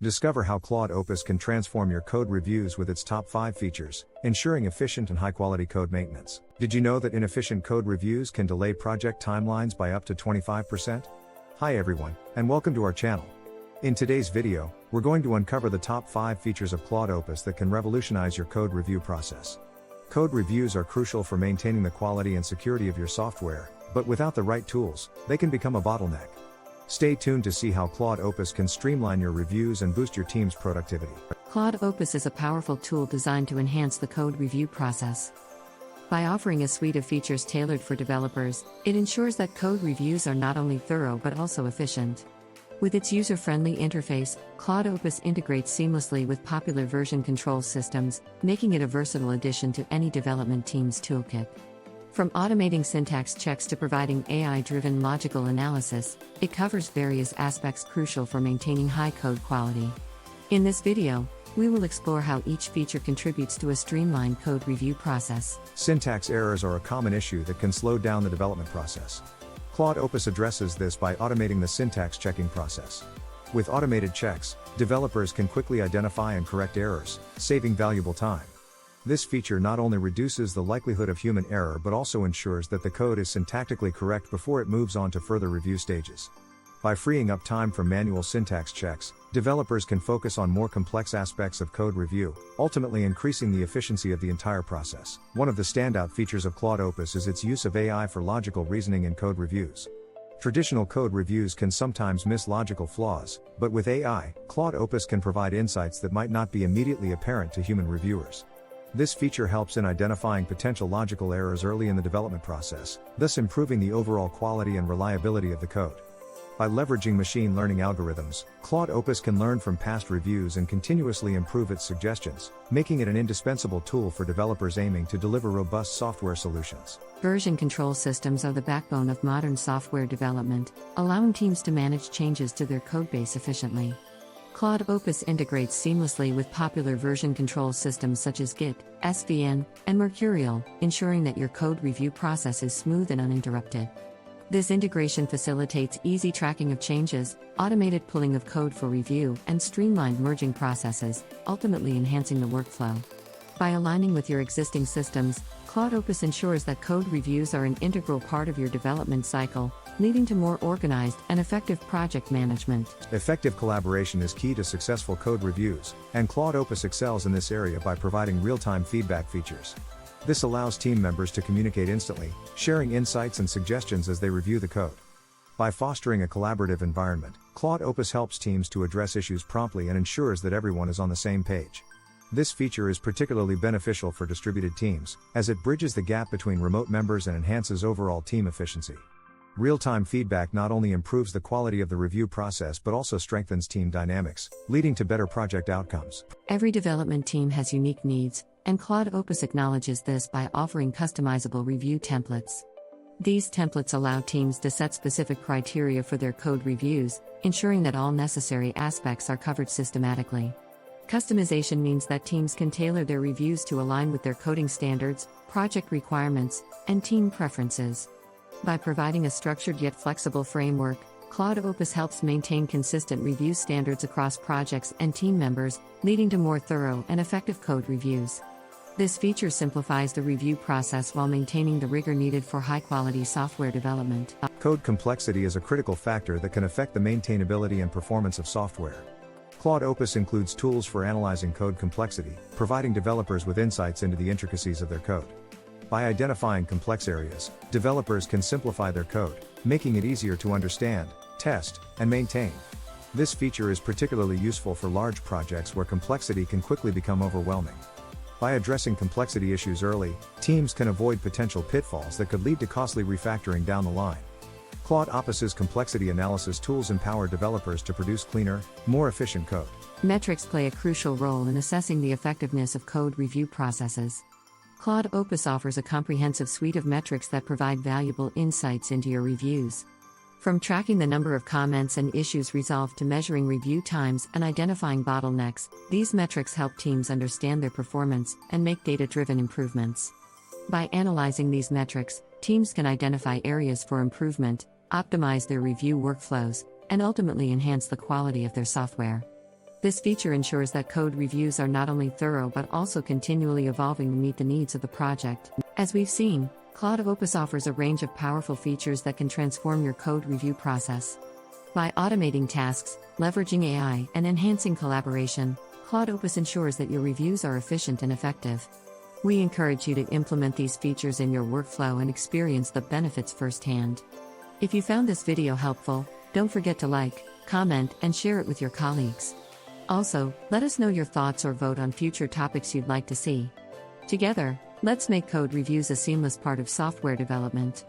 Discover how Claude Opus can transform your code reviews with its top 5 features, ensuring efficient and high-quality code maintenance. Did you know that inefficient code reviews can delay project timelines by up to 25%? Hi everyone, and welcome to our channel. In today's video, we're going to uncover the top 5 features of Claude Opus that can revolutionize your code review process. Code reviews are crucial for maintaining the quality and security of your software, but without the right tools, they can become a bottleneck. Stay tuned to see how Claude Opus can streamline your reviews and boost your team's productivity. Claude Opus is a powerful tool designed to enhance the code review process. By offering a suite of features tailored for developers, it ensures that code reviews are not only thorough but also efficient. With its user-friendly interface, Claude Opus integrates seamlessly with popular version control systems, making it a versatile addition to any development team's toolkit. From automating syntax checks to providing AI-driven logical analysis, it covers various aspects crucial for maintaining high code quality. In this video, we will explore how each feature contributes to a streamlined code review process. Syntax errors are a common issue that can slow down the development process. Claude Opus addresses this by automating the syntax checking process. With automated checks, developers can quickly identify and correct errors, saving valuable time. This feature not only reduces the likelihood of human error but also ensures that the code is syntactically correct before it moves on to further review stages. By freeing up time from manual syntax checks, developers can focus on more complex aspects of code review, ultimately increasing the efficiency of the entire process. One of the standout features of Claude Opus is its use of AI for logical reasoning in code reviews. Traditional code reviews can sometimes miss logical flaws, but with AI, Claude Opus can provide insights that might not be immediately apparent to human reviewers. This feature helps in identifying potential logical errors early in the development process, thus improving the overall quality and reliability of the code. By leveraging machine learning algorithms, Claude Opus can learn from past reviews and continuously improve its suggestions, making it an indispensable tool for developers aiming to deliver robust software solutions. Version control systems are the backbone of modern software development, allowing teams to manage changes to their codebase efficiently. Claude Opus integrates seamlessly with popular version control systems such as Git, SVN, and Mercurial, ensuring that your code review process is smooth and uninterrupted. This integration facilitates easy tracking of changes, automated pulling of code for review, and streamlined merging processes, ultimately enhancing the workflow. By aligning with your existing systems, Claude Opus ensures that code reviews are an integral part of your development cycle, leading to more organized and effective project management. Effective collaboration is key to successful code reviews, and Claude Opus excels in this area by providing real-time feedback features. This allows team members to communicate instantly, sharing insights and suggestions as they review the code. By fostering a collaborative environment, Claude Opus helps teams to address issues promptly and ensures that everyone is on the same page. This feature is particularly beneficial for distributed teams, as it bridges the gap between remote members and enhances overall team efficiency. Real-time feedback not only improves the quality of the review process but also strengthens team dynamics, leading to better project outcomes. Every development team has unique needs, and Claude Opus acknowledges this by offering customizable review templates. These templates allow teams to set specific criteria for their code reviews, ensuring that all necessary aspects are covered systematically. Customization means that teams can tailor their reviews to align with their coding standards, project requirements, and team preferences. By providing a structured yet flexible framework, Claude Opus helps maintain consistent review standards across projects and team members, leading to more thorough and effective code reviews. This feature simplifies the review process while maintaining the rigor needed for high-quality software development. Code complexity is a critical factor that can affect the maintainability and performance of software. Claude Opus includes tools for analyzing code complexity, providing developers with insights into the intricacies of their code. By identifying complex areas, developers can simplify their code, making it easier to understand, test, and maintain. This feature is particularly useful for large projects where complexity can quickly become overwhelming. By addressing complexity issues early, teams can avoid potential pitfalls that could lead to costly refactoring down the line. Claude Opus's complexity analysis tools empower developers to produce cleaner, more efficient code. Metrics play a crucial role in assessing the effectiveness of code review processes. Claude Opus offers a comprehensive suite of metrics that provide valuable insights into your reviews. From tracking the number of comments and issues resolved to measuring review times and identifying bottlenecks, these metrics help teams understand their performance and make data-driven improvements. By analyzing these metrics, teams can identify areas for improvement, optimize their review workflows, and ultimately enhance the quality of their software. This feature ensures that code reviews are not only thorough but also continually evolving to meet the needs of the project. As we've seen, Claude Opus offers a range of powerful features that can transform your code review process. By automating tasks, leveraging AI, and enhancing collaboration, Claude Opus ensures that your reviews are efficient and effective. We encourage you to implement these features in your workflow and experience the benefits firsthand. If you found this video helpful, don't forget to like, comment, and share it with your colleagues. Also, let us know your thoughts or vote on future topics you'd like to see. Together, let's make code reviews a seamless part of software development.